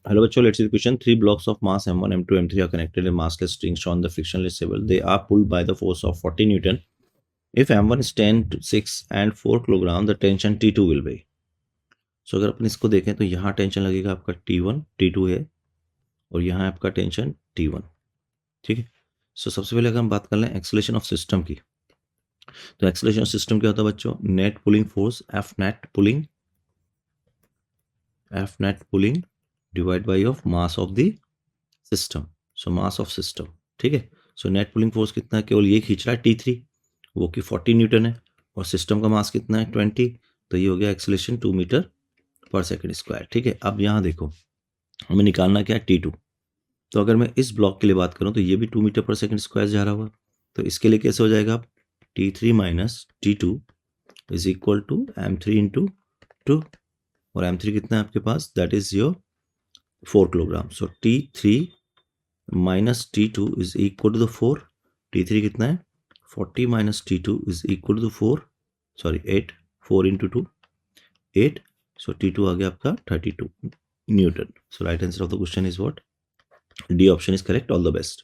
Hello bachcho, let's see the question. Three blocks of mass m1, m2, m3 are connected in massless strings on the frictionless table. They are pulled by the force of 40 Newton. If m1 is 10 to 6 and 4 kilogram, the tension T2 will be. So अगर अपन इसको देखें तो यहाँ tension लगेगा आपका T1, T2 है और यहाँ आपका टेंशन T1. ठीक है. सो सबसे पहले अगर हम बात कर लें एक्सेलरेशन ऑफ सिस्टम की, तो एक्सेलरेशन ऑफ सिस्टम क्या होता है बच्चों? Net pulling force F net pulling divide by of mass of the system. So mass of system. ठीक है. सो नेट पुलिंग फोर्स कितना है? केवल ये खींच रहा है T3, वो कि 40 न्यूटन है, और सिस्टम का मास कितना है? 20. तो ये हो गया एक्सेलरेशन 2 मीटर पर सेकेंड स्क्वायर. ठीक है. अब यहाँ देखो, हमें निकालना क्या है? T2. तो अगर मैं इस ब्लॉक के लिए बात करूँ तो ये भी 2 मीटर पर सेकेंड स्क्वायर जा रहा होगा. तो इसके लिए कैसे हो जाएगा? T3 minus T2 is equal to M3 into 2. और M3 कितना है आपके पास? That is your 4 kilogram. So T3 minus T2 is equal to the 4. T3 कितना है? 40 minus T2 is equal to 4, sorry 8. 4 into 2 8. So T2 आ गया आपका 32 newton. So right answer of the question is what? D option is correct. All the best.